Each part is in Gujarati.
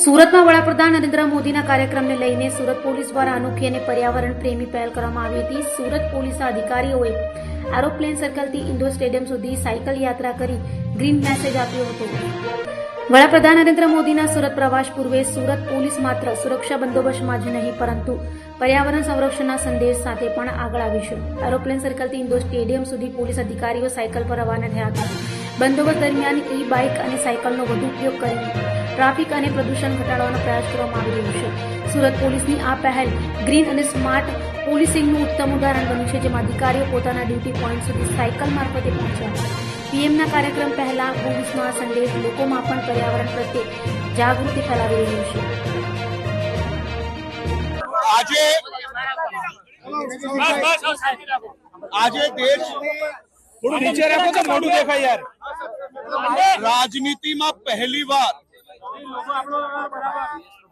સુરતમાં વડાપ્રધાન નરેન્દ્ર મોદીના કાર્યક્રમને લઈને સુરત પોલીસ દ્વારા અનોખી અને પર્યાવરણ પ્રેમી પહેલ કરવામાં આવી હતી. સુરત પોલીસના અધિકારીઓએ એરોપ્લેન સર્કલથી ઇન્ડોર સ્ટેડિયમ સુધી સાયકલ યાત્રા કરી ગ્રીન મેસેજ આપ્યો હતો. વડાપ્રધાન નરેન્દ્ર મોદીના સુરત પ્રવાસ પૂર્વે સુરત પોલીસ માત્ર સુરક્ષા બંદોબસ્તમાં જ નહીં પરંતુ પર્યાવરણ સંરક્ષણના સંદેશ સાથે પણ આગળ આવી છે. એરોપ્લેન સર્કલથી ઇન્ડોર સ્ટેડિયમ સુધી પોલીસ અધિકારીઓ સાયકલ પર રવાના થયા હતા. બંદોબસ્ત દરમિયાન ઈ બાઇક અને સાયકલનો વધુ ઉપયોગ કરીને ટ્રાફિક અને પ્રદૂષણ ઘટાડવાનો પ્રયાસ કરવામાં આવી રહ્યો છે. સુરત પોલીસની આ પહેલ ગ્રીન અને સ્માર્ટ પોલીસિંગનું ઉત્તમ ઉદાહરણ બન્યું છે, જેમાં અધિકારીઓ પોતાના ડ્યુટી પોઈન્ટ સુધી સાયકલ મારફતે પહોંચ્યા છે. પીએમના કાર્યક્રમ પહેલા પોલીસનો આ સંદેશ લોકોમાં પણ પર્યાવરણ પ્રત્યે જાગૃતિ ફેલાવી રહ્યું છે. આજે દેશની થોડું નીચે રાખો તો મોઢું દેખાય યાર. રાજનીતિમાં પહેલીવાર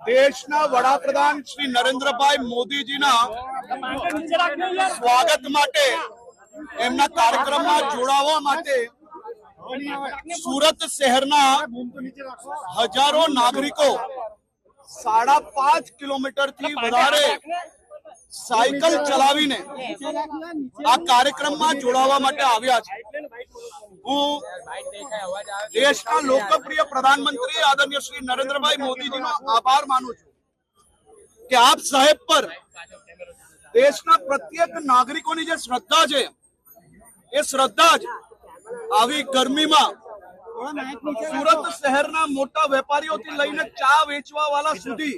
દેશના વડાપ્રધાન શ્રી નરેન્દ્રભાઈ મોદીજીના સ્વાગત માટે એમના કાર્યક્રમમાં જોડાવા માટે સુરત શહેરના હજારો નાગરિકો 5.5 કિલોમીટરથી વધારે સાયકલ ચલાવીને આ કાર્યક્રમમાં જોડાવા માટે આવ્યા છે. હું દેશના લોકપ્રિય પ્રધાનમંત્રી આદરણીય શ્રી નરેન્દ્રભાઈ મોદીજીનો આભાર માનું છું કે આપ સાહેબ પર દેશના પ્રત્યેક નાગરિકોની જે શ્રદ્ધા છે એ શ્રદ્ધા જ આવી ગરમીમાં સુરત શહેરના મોટા વેપારીઓથી લઈને ચા વેચવા વાળા સુધી,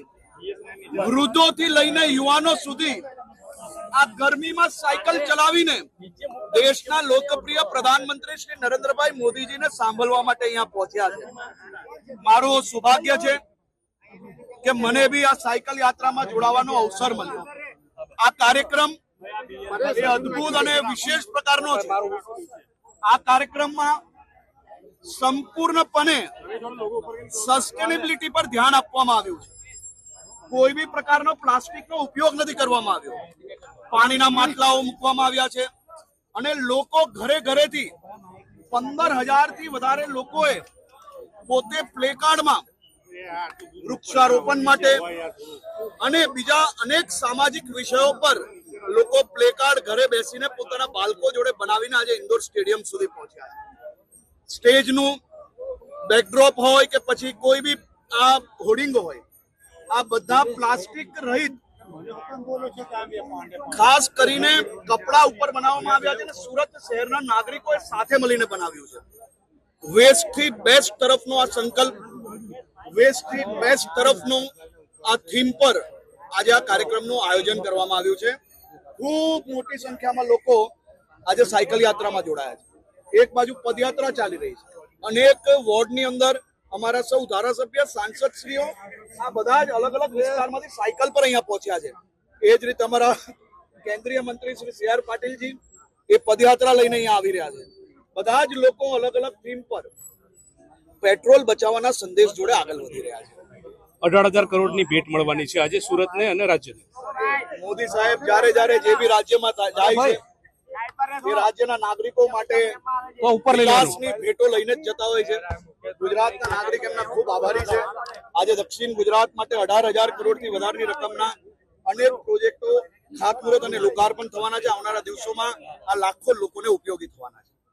વૃદ્ધોથી લઈને યુવાનો સુધી આ ગરમીમાં સાયકલ ચલાવીને દેશના લોકપ્રિય પ્રધાનમંત્રી શ્રી નરેન્દ્રભાઈ મોદીજીને સાંભળવા માટે અહીંયા પહોંચ્યા છે. મારું સૌભાગ્ય છે કે મને બી આ સાયકલ યાત્રામાં જોડાવાનો અવસર મળ્યો. આ કાર્યક્રમ એ અદ્ભુત અને વિશેષ પ્રકારનો છે. આ કાર્યક્રમમાં સંપૂર્ણપણે સસ્ટેનેબિલિટી પર ધ્યાન આપવામાં આવ્યું છે. કોઈ બી પ્રકારનો પ્લાસ્ટિકનો ઉપયોગ નથી કરવામાં આવ્યો. પાણીના માટલાઓ મૂકવામાં આવ્યા છે અને લોકો ઘરે ઘરેથી 15,000 થી વધારે લોકોએ પોતે પ્લેકાર્ડમાં વૃક્ષારોપણ માટે અને બીજા અનેક સામાજિક વિષયો પર લોકો પ્લેકાર્ડ ઘરે બેસીને પોતાના બાળકો જોડે બનાવીને આજે ઇન્ડોર સ્ટેડિયમ સુધી પહોંચ્યા છે. સ્ટેજનું બેકડ્રોપ હોય કે પછી કોઈ બી આ હોર્ડિંગ હોય, આ બધા પ્લાસ્ટિક રહિત ખાસ કરીને કપડા ઉપર બનાવવામાં આવ્યા છે અને સુરત શહેરના નાગરિકોએ સાથે મળીને બનાવ્યું છે. વેસ્ટ થી બેસ્ટ તરફનો આ સંકલ્પ, વેસ્ટ થી બેસ્ટ તરફનો આ થીમ પર આજે આ કાર્યક્રમનું આયોજન કરવામાં આવ્યું છે. ખૂબ મોટી સંખ્યામાં લોકો આજે સાયકલ યાત્રામાં જોડાયા છે. એક બાજુ પદયાત્રા ચાલી રહી છે. અનેક વોર્ડની અંદર અમારા સૌ ધારાસભ્ય, સાંસદશ્રીઓ આ બધા જ અલગ અલગ વિસ્તારમાંથી સાયકલ પર અહીંયા પહોંચ્યા છે. એ જ રીતે અમારા કેન્દ્રીય મંત્રી શ્રી સી આર પાટીલજી એ પદયાત્રા લઈને અહીંયા આવી રહ્યા છે. બધા જ લોકો અલગ અલગ થીમ પર પેટ્રોલ બચાવવાના સંદેશ જોડે આગળ વધી રહ્યા છે. 18,000 કરોડની ભેટ મળવાની છે આજે સુરતને અને રાજ્યને. મોદી સાહેબ જ્યારે જે બી રાજ્યમાં જાય છે એ રાજ્યના નાગરિકો માટે વિકાસની ભેટો લઈને જ જતા હોય છે. ગુજરાતના નાગરિક એમના ખૂબ આભારી છે. આજે દક્ષિણ ગુજરાત માટે 18,000 કરોડથી વધારેની રકમના અનેક પ્રોજેક્ટો ખાતમુહૂર્ત અને લોકાર્પણ થવાના છે. આવનારા દિવસોમાં આ લાખો લોકોને ઉપયોગી થવાના છે.